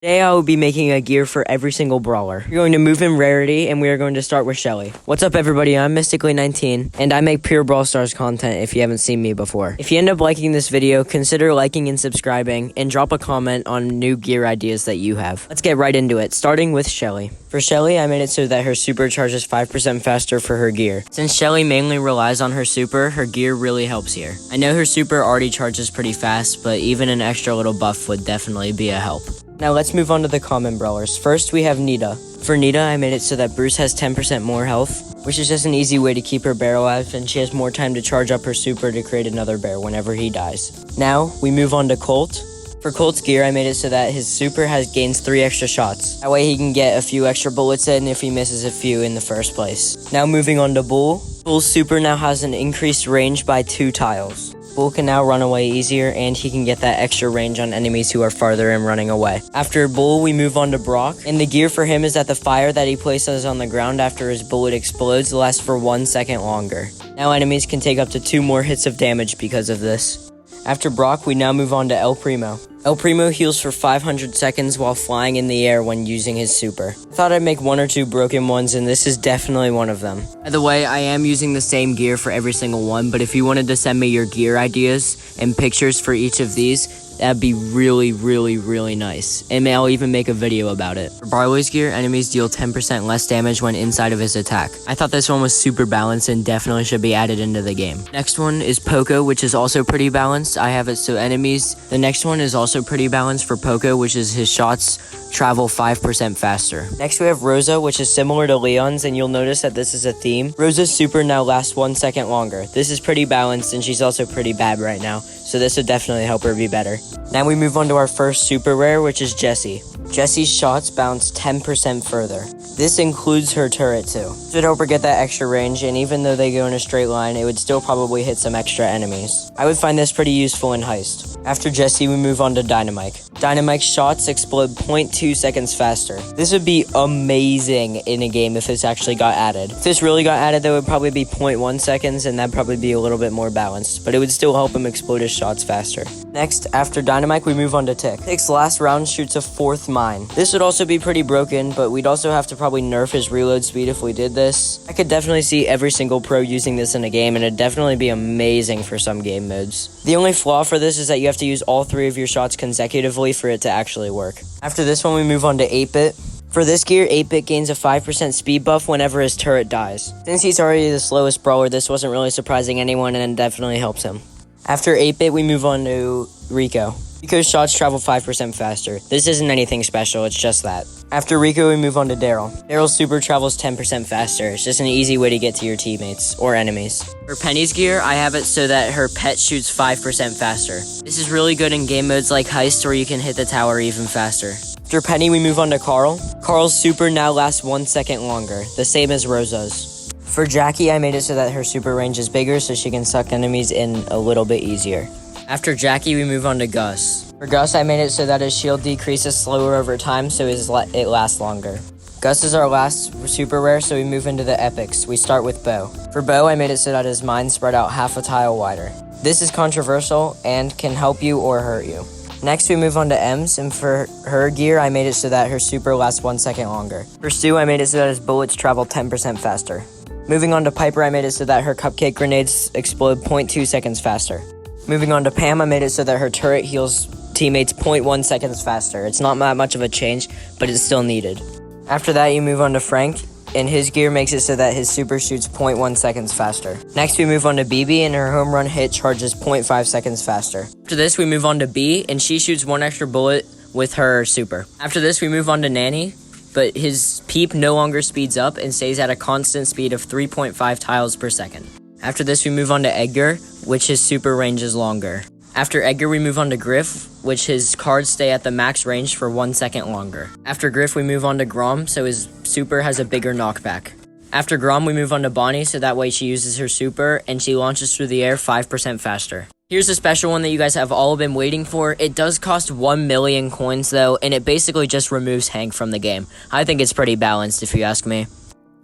Today I will be making a gear for every single brawler. We're going to move in rarity, and we are going to start with Shelly. What's up everybody, I'm Mystically19, and I make pure Brawl Stars content if you haven't seen me before. If you end up liking this video, consider liking and subscribing, and drop a comment on new gear ideas that you have. Let's get right into it, starting with Shelly. For Shelly, I made it so that her super charges 5% faster for her gear. Since Shelly mainly relies on her super, her gear really helps here. I know her super already charges pretty fast, but even an extra little buff would definitely be a help. Now let's move on to the common brawlers. First, we have Nita. For Nita, I made it so that Bruce has 10% more health, which is just an easy way to keep her bear alive, and she has more time to charge up her super to create another bear whenever he dies. Now, we move on to Colt. For Colt's gear, I made it so that his super gains 3 extra shots. That way he can get a few extra bullets in if he misses a few in the first place. Now moving on to Bull. Bull's super now has an increased range by 2 tiles. Bull can now run away easier, and he can get that extra range on enemies who are farther and running away. After Bull, we move on to Brock, and the gear for him is that the fire that he places on the ground after his bullet explodes lasts for 1 second longer. Now enemies can take up to 2 more hits of damage because of this. After Brock, we now move on to El Primo. El Primo heals for 500 seconds while flying in the air when using his super. I thought I'd make 1 or 2 broken ones, and this is definitely one of them. By the way, I am using the same gear for every single one, but if you wanted to send me your gear ideas and pictures for each of these, that'd be really nice. And I'll even make a video about it. For Brawler's gear, enemies deal 10% less damage when inside of his attack. I thought this one was super balanced and definitely should be added into the game. Next one is Poco, which is also pretty balanced. I have it so enemies. The next one is also pretty balanced for Poco, which is his shots travel 5% faster. Next we have Rosa, which is similar to Leon's, and you'll notice that this is a theme. Rosa's super now lasts 1 second longer. This is pretty balanced, and she's also pretty bad right now, so this would definitely help her be better. Now we move on to our first super rare, which is Jessie. Jessie's shots bounce 10% further. This includes her turret too. This would help her get that extra range, and even though they go in a straight line, it would still probably hit some extra enemies. I would find this pretty useful in Heist. After Jessie, we move on to Dynamite. Dynamite's shots explode 0.2 seconds faster. This would be amazing in a game if this actually got added. If this really got added, that would probably be 0.1 seconds, and that'd probably be a little bit more balanced, but it would still help him explode his shots faster. Next, after Dynamite, we move on to Tick. Tick's last round shoots a 4th mine. This would also be pretty broken, but we'd also have to probably nerf his reload speed if we did this. I could definitely see every single pro using this in a game, and it'd definitely be amazing for some game modes. The only flaw for this is that you have to use all 3 of your shots consecutively for it to actually work. After this one, we move on to 8-Bit. For this gear, 8-Bit gains a 5% speed buff whenever his turret dies. Since he's already the slowest brawler, this wasn't really surprising anyone, and it definitely helps him. After 8-Bit, we move on to Rico. Rico's shots travel 5% faster. This isn't anything special, it's just that. After Rico, we move on to Daryl. Daryl's super travels 10% faster. It's just an easy way to get to your teammates, or enemies. For Penny's gear, I have it so that her pet shoots 5% faster. This is really good in game modes like Heist, where you can hit the tower even faster. After Penny, we move on to Carl. Carl's super now lasts 1 second longer, the same as Rosa's. For Jackie, I made it so that her super range is bigger so she can suck enemies in a little bit easier. After Jackie, we move on to Gus. For Gus, I made it so that his shield decreases slower over time, so it lasts longer. Gus is our last super rare, so we move into the epics. We start with Bo. For Bo, I made it so that his mines spread out half a tile wider. This is controversial and can help you or hurt you. Next, we move on to Ems, and for her gear, I made it so that her super lasts 1 second longer. For Stu, I made it so that his bullets travel 10% faster. Moving on to Piper, I made it so that her cupcake grenades explode 0.2 seconds faster. Moving on to Pam, I made it so that her turret heals teammates 0.1 seconds faster. It's not that much of a change, but it's still needed. After that, you move on to Frank, and his gear makes it so that his super shoots 0.1 seconds faster. Next, we move on to BB, and her home run hit charges 0.5 seconds faster. After this, we move on to B, and she shoots 1 extra bullet with her super. After this, we move on to Nanny, but his peep no longer speeds up and stays at a constant speed of 3.5 tiles per second. After this, we move on to Edgar, which his super range is longer. After Edgar, we move on to Griff, which his cards stay at the max range for 1 second longer. After Griff, we move on to Grom, so his super has a bigger knockback. After Grom, we move on to Bonnie, so that way she uses her super, and she launches through the air 5% faster. Here's a special one that you guys have all been waiting for. It does cost 1 million coins, though, and it basically just removes Hank from the game. I think it's pretty balanced, if you ask me.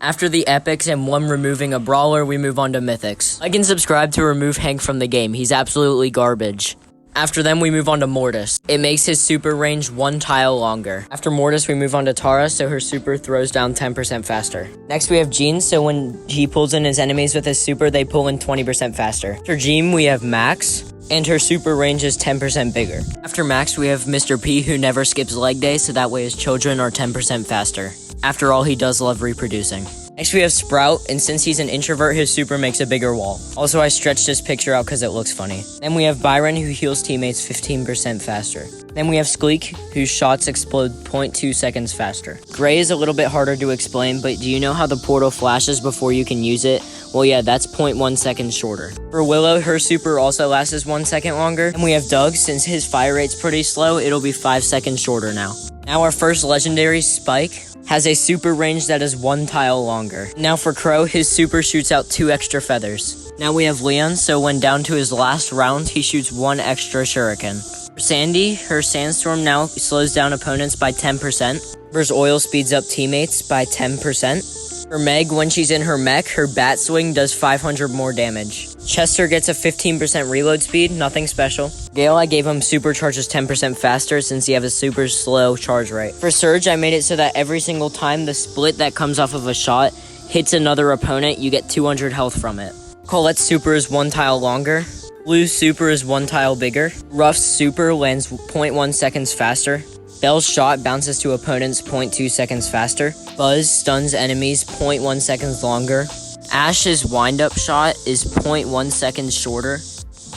After the epics and one removing a brawler, we move on to mythics. Like and subscribe to remove Hank from the game. He's absolutely garbage. After them, we move on to Mortis. It makes his super range 1 tile longer. After Mortis, we move on to Tara, so her super throws down 10% faster. Next, we have Jean, so when he pulls in his enemies with his super, they pull in 20% faster. After Jean, we have Max, and her super range is 10% bigger. After Max, we have Mr. P, who never skips leg day, so that way his children are 10% faster. After all, he does love reproducing. Next, we have Sprout, and since he's an introvert, his super makes a bigger wall. Also, I stretched this picture out because it looks funny. Then we have Byron, who heals teammates 15% faster. Then we have Skleek, whose shots explode 0.2 seconds faster. Gray is a little bit harder to explain, but do you know how the portal flashes before you can use it? Well, yeah, that's 0.1 seconds shorter. For Willow, her super also lasts 1 second longer. And we have Doug, since his fire rate's pretty slow, it'll be 5 seconds shorter now. Now our first legendary, Spike, has a super range that is 1 tile longer. Now for Crow, his super shoots out 2 extra feathers. Now we have Leon, so when down to his last round, he shoots 1 extra shuriken. For Sandy, her sandstorm now slows down opponents by 10%. Versus oil speeds up teammates by 10%. For Meg, when she's in her mech, her bat swing does 500 more damage. Chester gets a 15% reload speed, nothing special. Gale, I gave him supercharges 10% faster since he has a super slow charge rate. For Surge, I made it so that every single time the split that comes off of a shot hits another opponent, you get 200 health from it. Colette's super is 1 tile longer. Blue's super is 1 tile bigger. Ruff's super lands 0.1 seconds faster. Bell's shot bounces to opponents 0.2 seconds faster. Buzz stuns enemies 0.1 seconds longer. Ash's wind-up shot is 0.1 seconds shorter.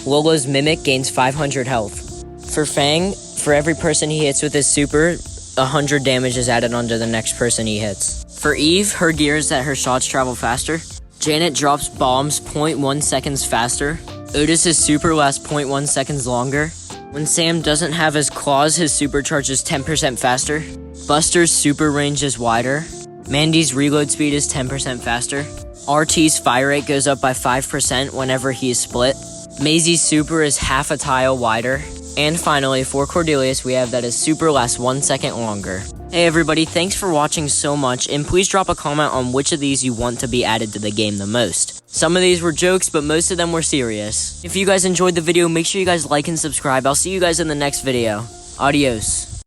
Lola's mimic gains 500 health. For Fang, for every person he hits with his super, 100 damage is added onto the next person he hits. For Eve, her gear is that her shots travel faster. Janet drops bombs 0.1 seconds faster. Otis's super lasts 0.1 seconds longer. When Sam doesn't have his claws, his super charges 10% faster. Buster's super range is wider. Mandy's reload speed is 10% faster. RT's fire rate goes up by 5% whenever he is split. Maisie's super is half a tile wider. And finally, for Cordelius, we have that his super lasts 1 second longer. Hey everybody, thanks for watching so much, and please drop a comment on which of these you want to be added to the game the most. Some of these were jokes, but most of them were serious. If you guys enjoyed the video, make sure you guys like and subscribe. I'll see you guys in the next video. Adios.